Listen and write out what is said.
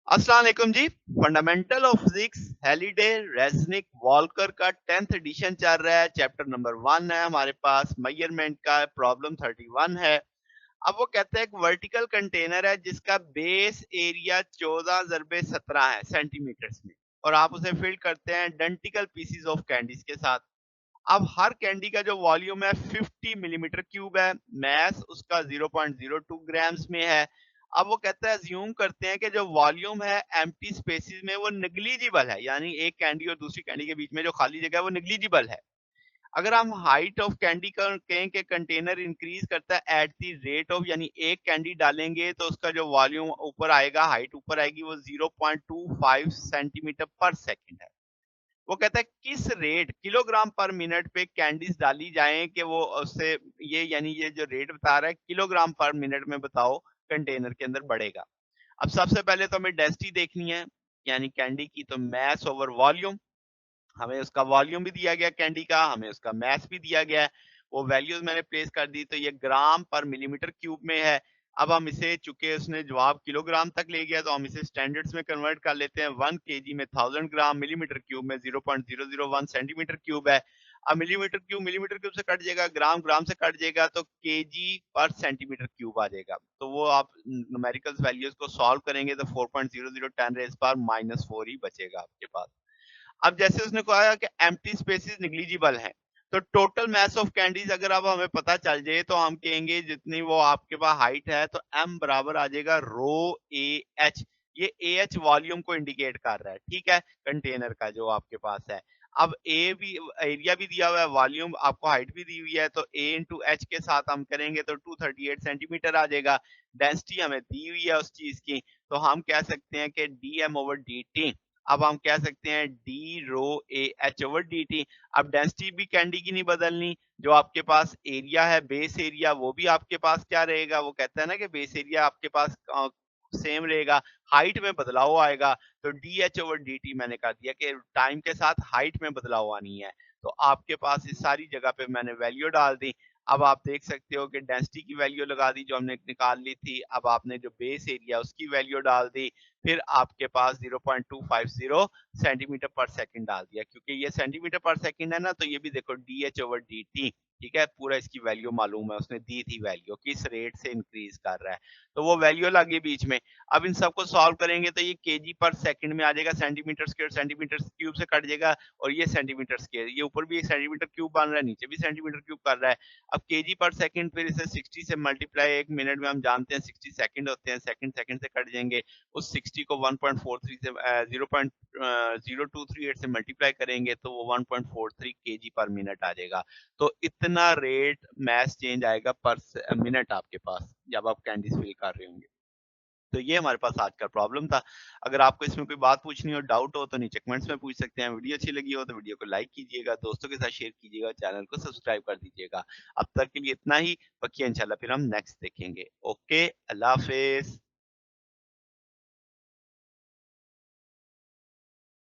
अस्सलाम वालेकुम जी। Fundamental of physics Halliday Resnick Walker का 10th एडिशन चल रहा है। चैप्टर नंबर 1 है हमारे पास। मेजरमेंट का प्रॉब्लम 31 है। अब वो कहते हैं एक वर्टिकल कंटेनर है जिसका बेस एरिया 14 ज़रबे 17 है सेंटीमीटर्स में, और आप उसे फिल करते हैं आइडेंटिकल पीसेस ऑफ कैंडीज के साथ। अब हर कैंडी का जो वॉल्यूम है 50 मिलीमीटर क्यूब है। मास उसका 0.02 ग्राम्स में है। अब वो कहता है अज्यूम करते हैं कि जो वॉल्यूम है एम्प्टी स्पेसेस में वो नेग्लिजिबल है, यानी एक कैंडी और दूसरी कैंडी के बीच में जो खाली जगह है वो नेग्लिजिबल है। अगर हम हाइट ऑफ कैंडी का कहें कि कंटेनर इंक्रीज करता है एट द रेट ऑफ, यानी एक कैंडी डालेंगे तो उसका जो वॉल्यूम ऊपर आएगा, हाइट ऊपर आएगी, वो 0.25 सेंटीमीटर पर सेकंड है। वो कहता है किस रेट किलोग्राम पर मिनट पे कैंडीज डाली जाएं कि वो उससे, ये यानी ये जो रेट बता रहा है किलोग्राम पर मिनट में बताओ कंटेनर के अंदर बढ़ेगा। अब सबसे पहले तो हमें डेंसिटी देखनी है, यानी कैंडी की, तो मास ओवर वॉल्यूम। हमें उसका वॉल्यूम भी दिया गया कैंडी का, हमें उसका मास भी दिया गया है। वो वैल्यूज मैंने प्लेस कर दी, तो ये ग्राम पर मिलीमीटर क्यूब में है। अब हम इसे, चूंकि उसने जवाब किलोग्राम तक ले गया, तो हम इसे स्टैंडर्ड्स में कन्वर्ट कर लेते हैं। 1 केजी में 1000 ग्राम, मिलीमीटर क्यूब में 0.001 सेंटीमीटर क्यूब है। अब मिलीमीटर क्यूब से कट जाएगा, ग्राम ग्राम से कट जाएगा, तो केजी पर सेंटीमीटर क्यूब आ जाएगा। तो वो आप न्यूमेरिकल वैल्यूज को सॉल्व करेंगे तो 4.0010 रेज़ पावर -4 ही बचेगा आपके पास। अब जैसे उसने कहा कि एम्प्टी स्पेसेस नेग्लिजिबल हैं, तो टोटल मास ऑफ कैंडीज अगर अब हमें पता चल जाए तो हम कहेंगे जितनी वो आपके पास हाइट है, तो m बराबर आ जाएगा रो ए एच। ये ए एच वॉल्यूम को इंडिकेट कर रहा है, ठीक है, कंटेनर का जो आपके पास है। अब ए भी, एरिया भी दिया हुआ है, वॉल्यूम आपको हाइट भी दी हुई है, तो ए इंटू एच के साथ हम करेंगे तो 238 सेंटीमीटर आ जाएगा। डेंसिटी हमें दी हुई है उस चीज की, तो हम कह सकते हैं कि D M over D T. अब हम कह सकते हैं D rho A H over D T. अब डेंसिटी भी कैंडी की नहीं बदलनी, जो आपके पास एरिया है, बेस एरिया, वो भी आपके पास क्या रहेगा, वो कहता है ना कि बेस एरिया आपके पास सेम रहेगा, हाइट में बदलाव आएगा। तो D H over D T मैंने कर दिया कि टाइम के साथ हाइट में बदलाव आनी है। तो आपके पास इस सारी जगह पे मैंने वैल्यू डाल दी। अब आप देख सकते हो कि डेंसिटी की वैल्यू लगा दी जो हमने निकाल ली थी। अब आपने जो बेस एरिया उसकी वैल्यू डाल दी, फिर आपके पास 0.250 सेंटीमीटर पर सेकंड डाल दिया। क्योंकि ये सेंटीमीटर पर सेकंड है ना, तो ये भी देखो D H over D T, ठीक है, पूरा इसकी वैल्यू मालूम है, उसने दी थी वैल्यू किस रेट से इंक्रीज कर रहा है, तो वो वैल्यू लगी बीच में। अब इन सबको सॉल्व करेंगे तो ये केजी पर सेकंड में आ जाएगा, सेंटीमीटर क्यूब से कट जाएगा, और ये सेंटीमीटर स्क्वायर, ये ऊपर भी एक सेंटीमीटर क्यूब बन रहा है, नीचे भी सेंटीमीटर क्यूब कर रहा है। अब केजी पर सेकंड, फिर इसे 60 से मल्टीप्लाई, एक मिनट में हम जानते हैं 60 सेकंड होते हैं, सेकंड सेकंड से कट जाएंगे। उस 60 को 1.43 से 0.0238 से मल्टीप्लाई करेंगे तो वो 1.43 केजी पर मिनट आ जाएगा। तो इतना रेट मास चेंज आएगा पर मिनट आपके पास जब आप कैंडीज फिल कर रहे होंगे। तो ये हमारे पास आज का प्रॉब्लम था। अगर आपको इसमें कोई बात पूछनी हो, डाउट हो, तो नीचे कमेंट्स में पूछ सकते हैं। वीडियो अच्छी लगी हो तो वीडियो को लाइक कीजिएगा, दोस्तों के साथ शेयर कीजिएगा, चैनल को सब्सक्राइब कर दीजिएगा। अब तक के लिए इतना ही, बाकी इंशाल्लाह फिर हम नेक्स्ट देखेंगे। ओके, अल्लाह हाफ़िज़।